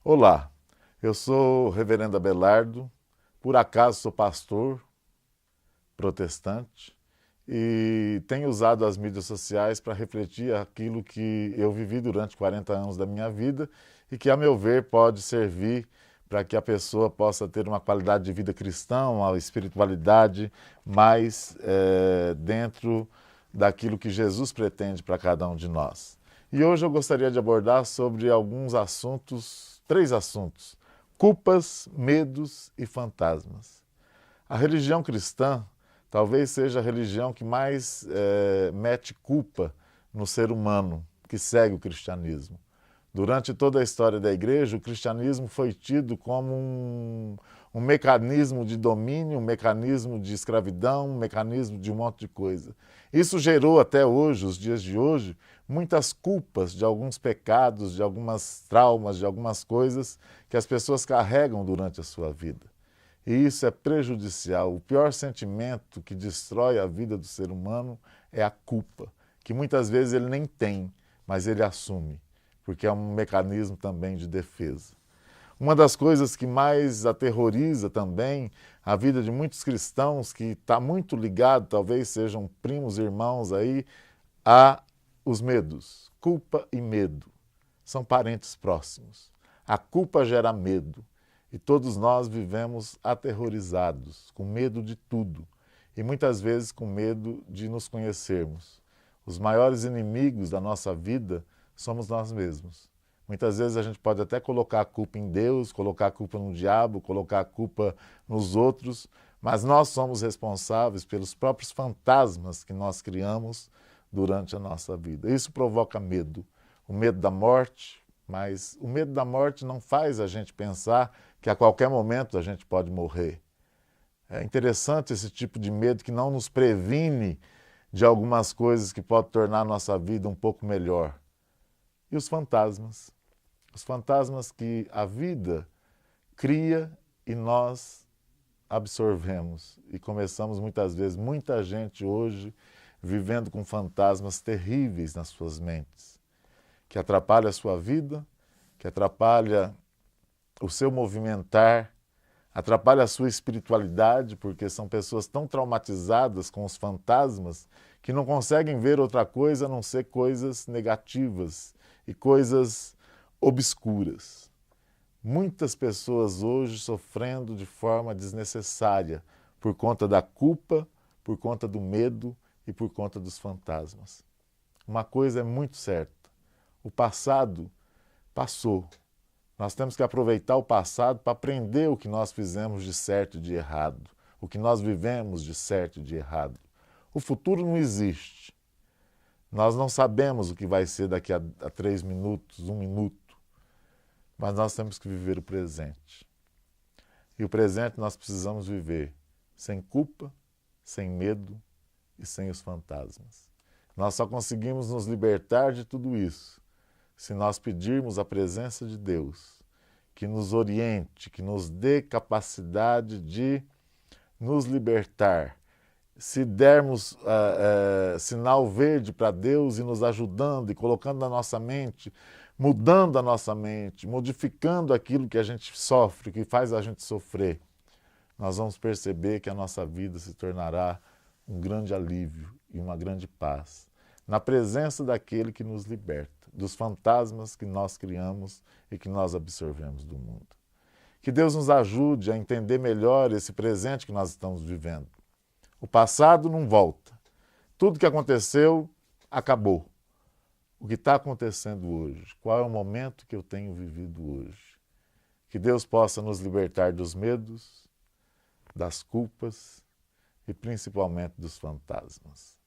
Olá, eu sou o reverendo Abelardo, por acaso sou pastor protestante e tenho usado as mídias sociais para refletir aquilo que eu vivi durante 40 anos da minha vida e que, a meu ver, pode servir para que a pessoa possa ter uma qualidade de vida cristã, uma espiritualidade mais dentro daquilo que Jesus pretende para cada um de nós. E hoje eu gostaria de abordar sobre alguns assuntos, 3 assuntos: culpas, medos e fantasmas. A religião cristã talvez seja a religião que mais mete culpa no ser humano que segue o cristianismo. Durante toda a história da igreja, o cristianismo foi tido como um mecanismo de domínio, um mecanismo de escravidão, um mecanismo de um monte de coisa. Isso gerou até hoje, os dias de hoje, muitas culpas de alguns pecados, de algumas traumas, de algumas coisas que as pessoas carregam durante a sua vida. E isso é prejudicial. O pior sentimento que destrói a vida do ser humano é a culpa, que muitas vezes ele nem tem, mas ele assume, porque é um mecanismo também de defesa. Uma das coisas que mais aterroriza também a vida de muitos cristãos, que está muito ligado, talvez sejam primos, irmãos aí, a os medos. Culpa e medo são parentes próximos. A culpa gera medo. E todos nós vivemos aterrorizados, com medo de tudo, e muitas vezes com medo de nos conhecermos. Os maiores inimigos da nossa vida somos nós mesmos. Muitas vezes a gente pode até colocar a culpa em Deus, colocar a culpa no diabo, colocar a culpa nos outros, mas nós somos responsáveis pelos próprios fantasmas que nós criamos durante a nossa vida. Isso provoca medo, o medo da morte, mas o medo da morte não faz a gente pensar que a qualquer momento a gente pode morrer. É interessante esse tipo de medo que não nos previne de algumas coisas que podem tornar a nossa vida um pouco melhor. E os fantasmas? Os fantasmas que a vida cria e nós absorvemos. E começamos muitas vezes, muita gente hoje, vivendo com fantasmas terríveis nas suas mentes, que atrapalha a sua vida, que atrapalha o seu movimentar, atrapalha a sua espiritualidade, porque são pessoas tão traumatizadas com os fantasmas que não conseguem ver outra coisa a não ser coisas negativas e coisas obscuras. Muitas pessoas hoje sofrendo de forma desnecessária por conta da culpa, por conta do medo e por conta dos fantasmas. Uma coisa é muito certa: o passado passou. Nós temos que aproveitar o passado para aprender o que nós fizemos de certo e de errado, o que nós vivemos de certo e de errado. O futuro não existe. Nós não sabemos o que vai ser daqui a 3 minutos, 1 minuto, mas nós temos que viver o presente. E o presente nós precisamos viver sem culpa, sem medo e sem os fantasmas. Nós só conseguimos nos libertar de tudo isso se nós pedirmos a presença de Deus, que nos oriente, que nos dê capacidade de nos libertar. Se dermos sinal verde para Deus e nos ajudando e colocando na nossa mente, mudando a nossa mente, modificando aquilo que a gente sofre, que faz a gente sofrer, nós vamos perceber que a nossa vida se tornará um grande alívio e uma grande paz, na presença daquele que nos liberta, dos fantasmas que nós criamos e que nós absorvemos do mundo. Que Deus nos ajude a entender melhor esse presente que nós estamos vivendo. O passado não volta. Tudo que aconteceu, acabou. O que está acontecendo hoje? Qual é o momento que eu tenho vivido hoje? Que Deus possa nos libertar dos medos, das culpas e principalmente dos fantasmas.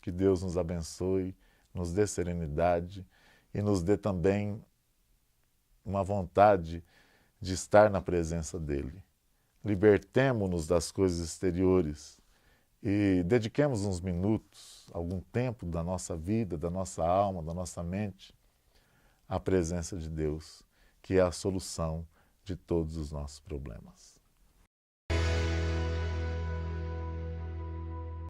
Que Deus nos abençoe, nos dê serenidade e nos dê também uma vontade de estar na presença dEle. Libertemo-nos das coisas exteriores e dediquemos uns minutos, algum tempo da nossa vida, da nossa alma, da nossa mente, à presença de Deus, que é a solução de todos os nossos problemas.